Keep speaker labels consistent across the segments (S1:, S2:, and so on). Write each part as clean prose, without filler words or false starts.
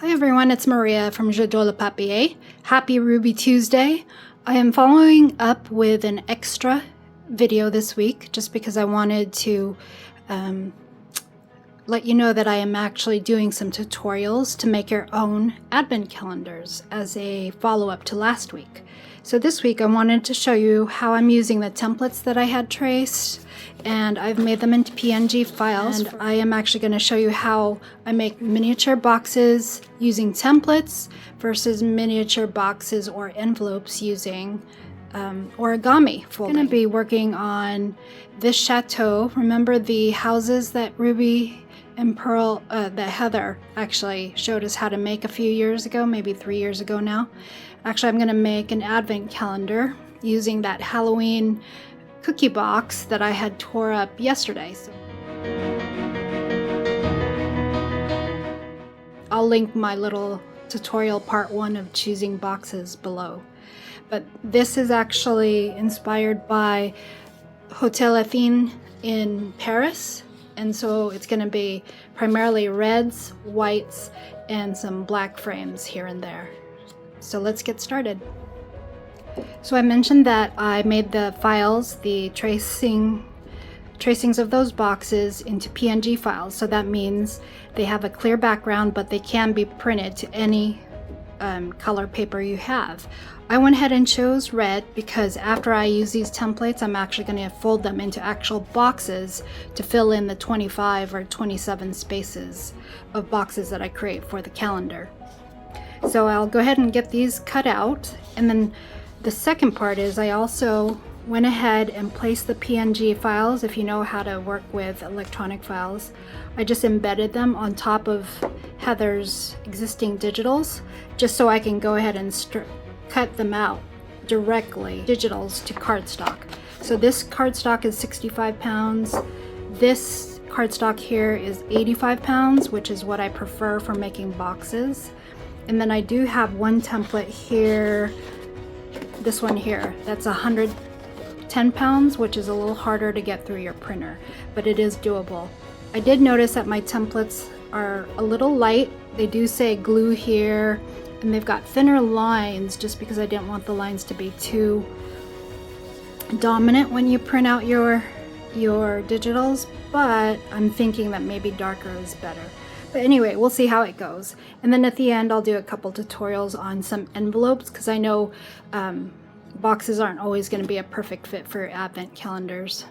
S1: Hi everyone, it's Maria from Chateau. Happy Ruby Tuesday. I am following up with an extra video this week just because I wanted to let you know that I am actually doing some tutorials to make your own advent calendars as a follow-up to last week. So this week I wanted to show you how I'm using the templates that I had traced, and I've made them into PNG files. And I am actually going to show you how I make miniature boxes using templates versus miniature boxes or envelopes using origami folding. I'm going to be working on this chateau. Remember the houses that Ruby and Pearl, that Heather actually showed us how to make a few years ago, maybe 3 years ago now. Actually, I'm going to make an advent calendar using that Halloween cookie box that I had tore up yesterday. So I'll link my little tutorial part 1 of choosing boxes below. But this is actually inspired by Hôtel Athénée in Paris. And so it's going to be primarily reds, whites, and some black frames here and there. So let's get started. So I mentioned that I made the files, the tracings of those boxes into PNG files. So that means they have a clear background, but they can be printed to any color paper you have. I went ahead and chose red because after I use these templates, I'm actually going to fold them into actual boxes to fill in the 25 or 27 spaces of boxes that I create for the calendar. So I'll go ahead and get these cut out, and then the second part is I also went ahead and placed the PNG files. If you know how to work with electronic files, I just embedded them on top of Heather's existing digitals just so I can go ahead and cut them out directly, digitals to cardstock. So this cardstock is 65 pounds. This cardstock here is 85 pounds, which is what I prefer for making boxes. And then I do have one template here, this one here, that's 110 pounds, which is a little harder to get through your printer, but it is doable. I did notice that my templates are a little light. They do say glue here, and they've got thinner lines just because I didn't want the lines to be too dominant when you print out your digitals, but I'm thinking that maybe darker is better. But anyway, we'll see how it goes. And then at the end, I'll do a couple tutorials on some envelopes because I know boxes aren't always going to be a perfect fit for advent calendars.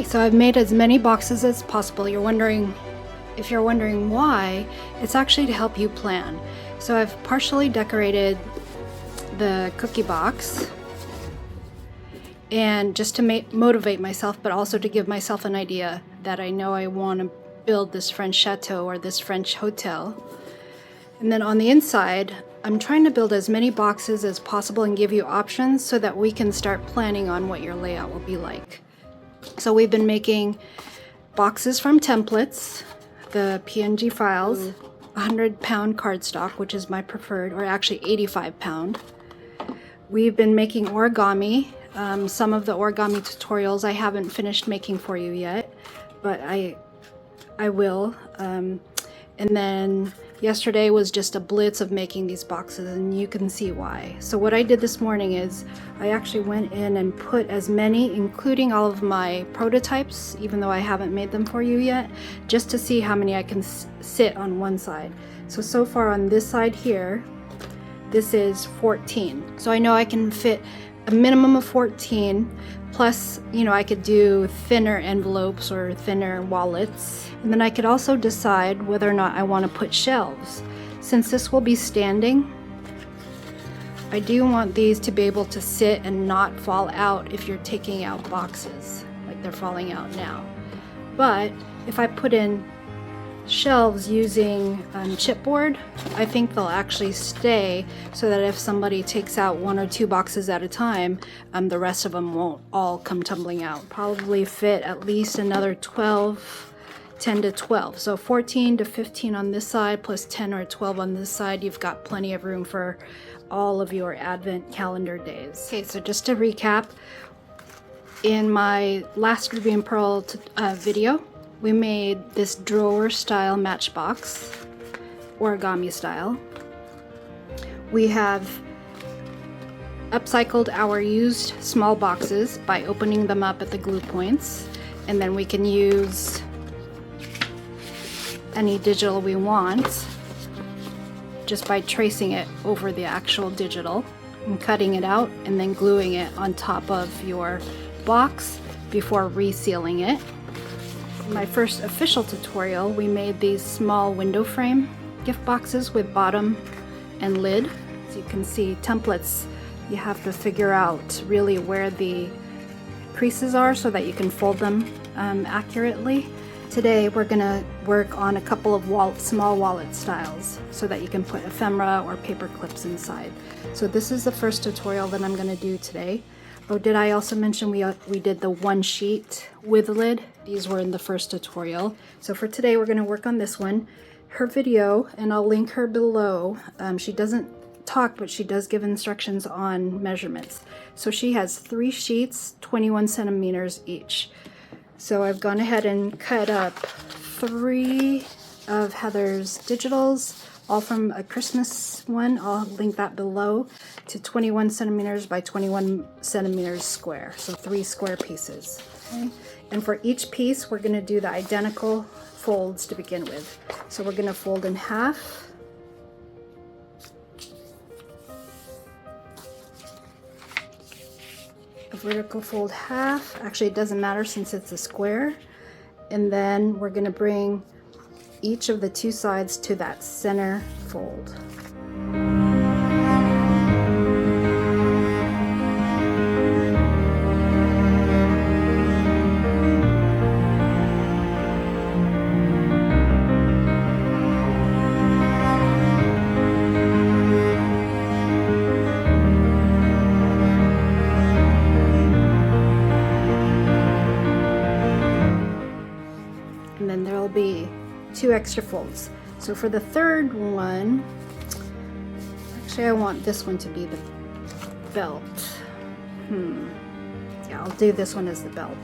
S1: So I've made as many boxes as possible. If you're wondering why, it's actually to help you plan. So I've partially decorated the cookie box, and just to motivate myself, but also to give myself an idea that I know I want to build this French chateau or this French hotel. And then on the inside, I'm trying to build as many boxes as possible and give you options so that we can start planning on what your layout will be like. So we've been making boxes from templates, the PNG files, 100-pound cardstock, which is my preferred, or actually 85-pound. We've been making origami. Some of the origami tutorials I haven't finished making for you yet, but I will. And then yesterday was just a blitz of making these boxes, and you can see why. So what I did this morning is I actually went in and put as many, including all of my prototypes, even though I haven't made them for you yet, just to see how many I can sit on one side. So far on this side here, this is 14. So I know I can fit a minimum of 14, plus, you know, I could do thinner envelopes or thinner wallets. And then I could also decide whether or not I want to put shelves. Since this will be standing, I do want these to be able to sit and not fall out if you're taking out boxes, like they're falling out now. But if I put in shelves using chipboard, I think they'll actually stay, so that if somebody takes out 1 or 2 boxes at a time, the rest of them won't all come tumbling out. Probably fit at least another 10 to 12. So 14 to 15 on this side, plus 10 or 12 on this side. You've got plenty of room for all of your Advent calendar days. Okay, so just to recap, in my last Ruby and Pearl video, we made this drawer style matchbox, origami style. We have upcycled our used small boxes by opening them up at the glue points, and then we can use any digital we want just by tracing it over the actual digital and cutting it out and then gluing it on top of your box before resealing it. In my first official tutorial, we made these small window frame gift boxes with bottom and lid. As you can see, templates, you have to figure out really where the creases are so that you can fold them accurately. Today we're going to work on a couple of small wallet styles so that you can put ephemera or paper clips inside. So this is the first tutorial that I'm going to do today. Oh, did I also mention we did the one sheet with lid? These were in the first tutorial. So for today we're going to work on this one. Her video, and I'll link her below, she doesn't talk, but she does give instructions on measurements. So she has 3 sheets, 21 centimeters each. So I've gone ahead and cut up 3 of Heather's digitals, all from a Christmas one. I'll link that below, to 21 centimeters by 21 centimeters square. So 3 square pieces. Okay? And for each piece, we're going to do the identical folds to begin with. So we're going to fold in half. A vertical fold half. Actually, it doesn't matter since it's a square. And then we're going to bring each of the 2 sides to that center fold. And then there'll be 2 extra folds. So for the third one, actually I want this one to be the belt. Yeah, I'll do this one as the belt.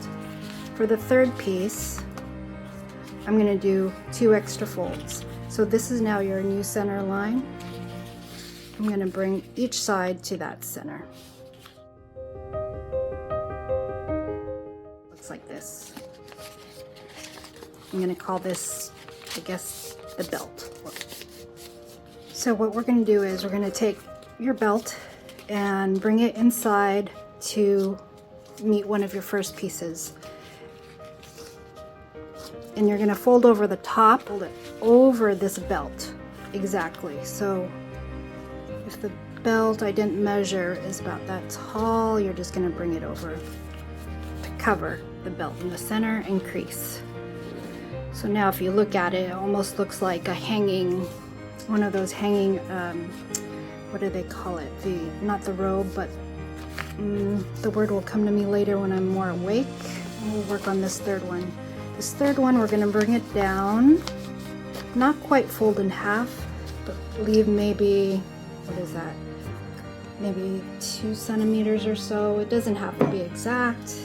S1: For the third piece, I'm going to do 2 extra folds. So this is now your new center line. I'm going to bring each side to that center. Looks like this. I'm going to call this, I guess, the belt. So what we're going to do is we're going to take your belt and bring it inside to meet one of your first pieces. And you're going to fold over the top, fold it over this belt. Exactly. So if the belt, I didn't measure, is about that tall. You're just going to bring it over to cover the belt in the center and crease. So now if you look at it, it almost looks like a hanging, one of those hanging, what do they call it? Not the robe, but the word will come to me later when I'm more awake. And we'll work on this third one. This third one, we're going to bring it down, not quite fold in half, but leave maybe, what is that? Maybe 2 centimeters or so. It doesn't have to be exact.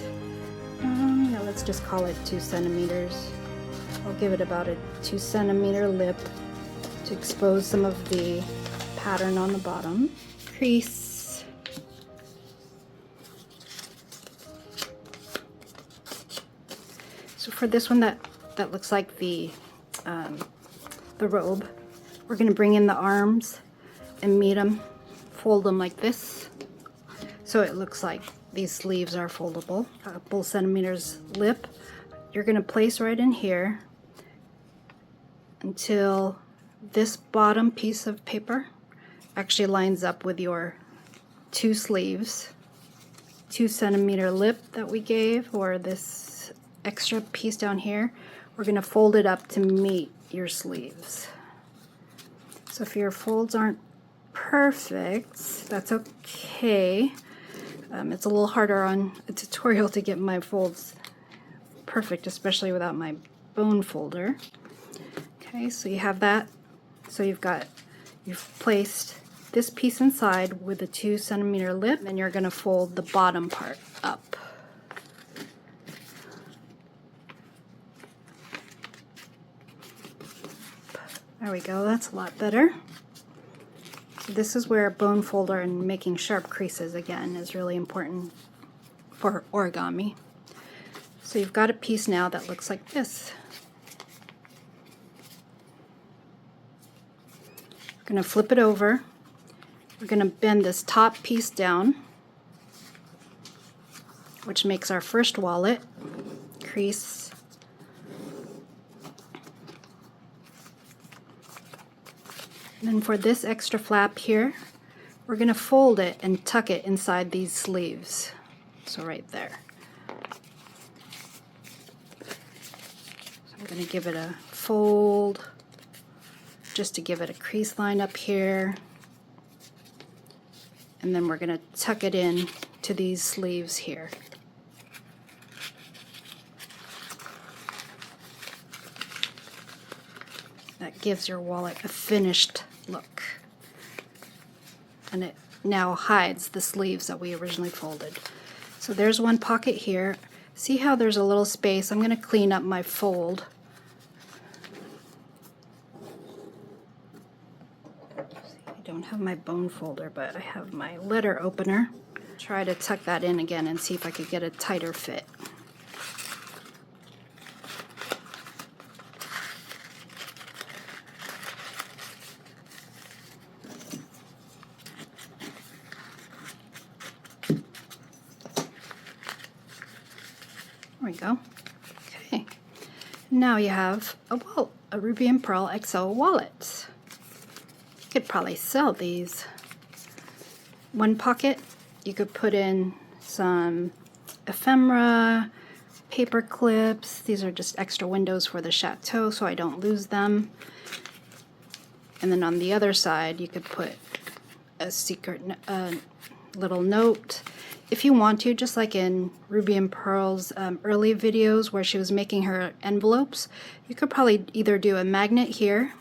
S1: Yeah, let's just call it 2 centimeters. I'll give it about a 2 centimeter lip to expose some of the pattern on the bottom. Crease. So for this one that looks like the robe, we're going to bring in the arms and meet them, fold them like this, so it looks like these sleeves are foldable. A couple centimeters lip. You're going to place right in here until this bottom piece of paper actually lines up with your 2 sleeves. 2 centimeter lip that we gave, or this extra piece down here, we're going to fold it up to meet your sleeves. So if your folds aren't perfect, that's okay. It's a little harder on a tutorial to get my folds perfect, especially without my bone folder. Okay, so you have that. So you've placed this piece inside with a 2 centimeter lip, and you're going to fold the bottom part up. There we go, that's a lot better. So this is where bone folder and making sharp creases again is really important for origami. So you've got a piece now that looks like this. We're going to flip it over. We're going to bend this top piece down, which makes our first wallet. Crease. Then for this extra flap here, we're going to fold it and tuck it inside these sleeves. So right there. So I'm going to give it a fold just to give it a crease line up here. And then we're going to tuck it in to these sleeves here. That gives your wallet a finished look. And it now hides the sleeves that we originally folded. So there's one pocket here. See how there's a little space? I'm going to clean up my fold. I don't have my bone folder, but I have my letter opener. Try to tuck that in again and see if I could get a tighter fit. There we go. Okay. Now you have a wallet, a Ruby&Pearlxo wallet. You could probably sell these. One pocket, you could put in some ephemera, paper clips. These are just extra windows for the Chateau so I don't lose them. And then on the other side, you could put a secret little note. If you want to, just like in Ruby and Pearl's early videos where she was making her envelopes, you could probably either do a magnet here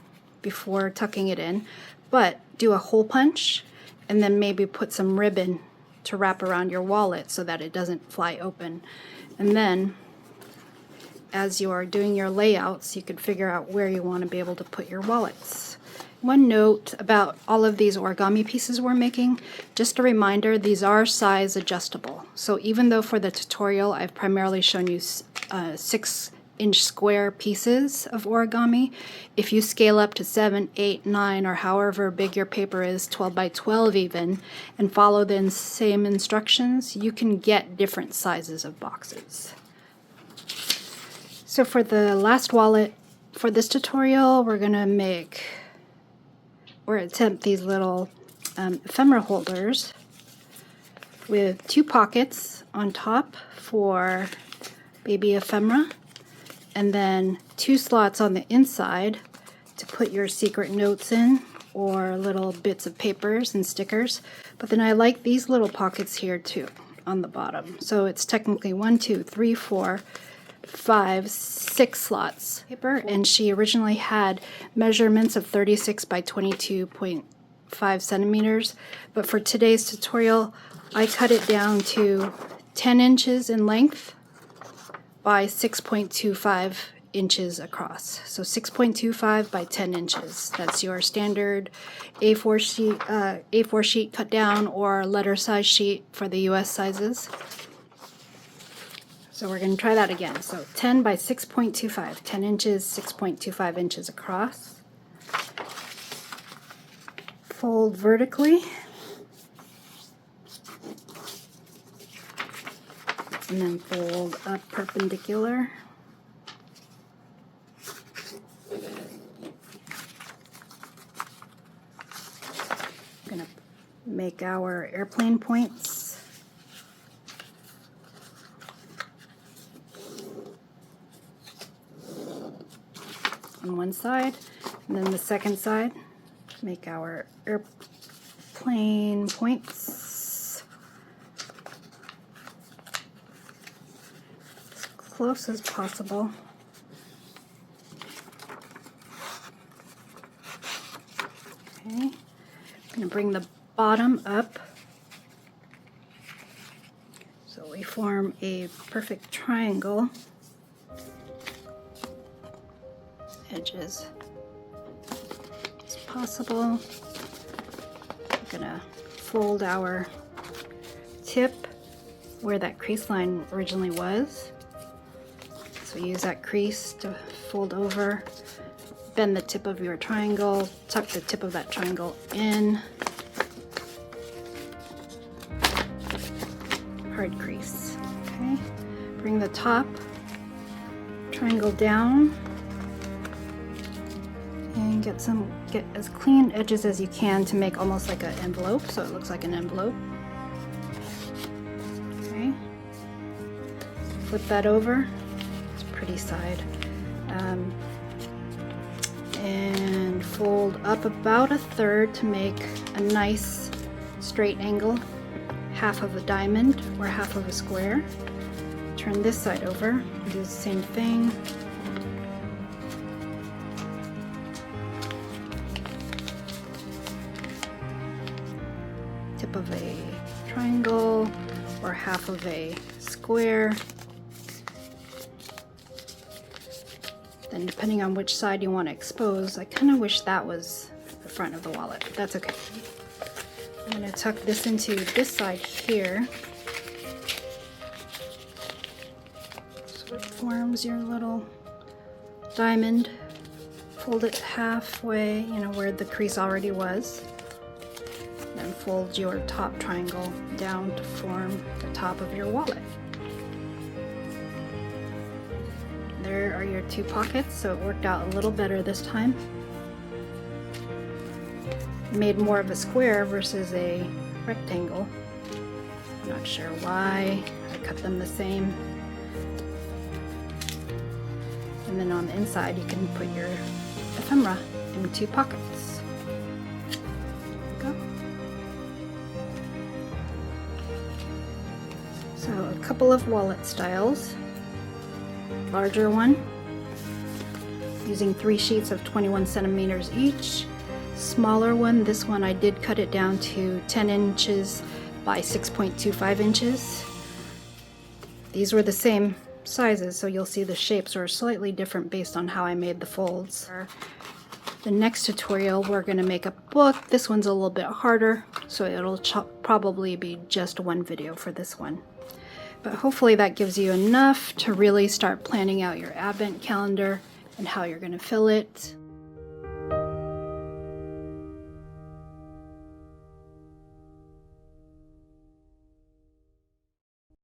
S1: before tucking it in, but do a hole punch and then maybe put some ribbon to wrap around your wallet so that it doesn't fly open. And then as you are doing your layouts, you could figure out where you want to be able to put your wallets. One note about all of these origami pieces we're making, just a reminder, these are size adjustable. So even though for the tutorial I've primarily shown you 6-inch square pieces of origami, if you scale up to 7, 8, 9, or however big your paper is, 12 by 12 even, and follow the same instructions, you can get different sizes of boxes. So for the last wallet for this tutorial, we're going to make or attempt these little ephemera holders with 2 pockets on top for baby ephemera, and then 2 slots on the inside to put your secret notes in or little bits of papers and stickers. But then I like these little pockets here too on the bottom. So it's technically 1, 2, 3, 4, 5, 6 slots paper, and she originally had measurements of 36 by 22.5 centimeters, but for today's tutorial I cut it down to 10 inches in length by 6.25 inches across. So 6.25 by 10 inches. That's your standard A4 sheet cut down or letter size sheet for the US sizes. So we're going to try that again. So 10 by 6.25, 10 inches, 6.25 inches across. Fold vertically. And then fold up perpendicular. I'm going to make our airplane points. On one side, and then the second side, make our airplane points as close as possible. Okay, I'm going to bring the bottom up so we form a perfect triangle. Edges as possible. I'm gonna fold our tip where that crease line originally was. So use that crease to fold over, bend the tip of your triangle, tuck the tip of that triangle in, hard crease. Okay, bring the top triangle down. And get as clean edges as you can to make almost like an envelope, so it looks like an envelope. Okay, flip that over. It's a pretty side, and fold up about a third to make a nice straight angle, half of a diamond or half of a square. Turn this side over. Do the same thing. Tip of a triangle or half of a square. Then depending on which side you want to expose, I kind of wish that was the front of the wallet, but that's okay. I'm going to tuck this into this side here so it forms your little diamond. Fold it halfway, you know, where the crease already was. And fold your top triangle down to form the top of your wallet. There are your 2 pockets, so it worked out a little better this time. Made more of a square versus a rectangle. I'm not sure why I cut them the same. And then on the inside you can put your ephemera in 2 pockets. So a couple of wallet styles. Larger one, using 3 sheets of 21 centimeters each. Smaller one, this one I did cut it down to 10 inches by 6.25 inches. These were the same sizes, so you'll see the shapes are slightly different based on how I made the folds. The next tutorial we're going to make a book. This one's a little bit harder, so it'll probably be just one video for this one. But hopefully that gives you enough to really start planning out your advent calendar and how you're going to fill it.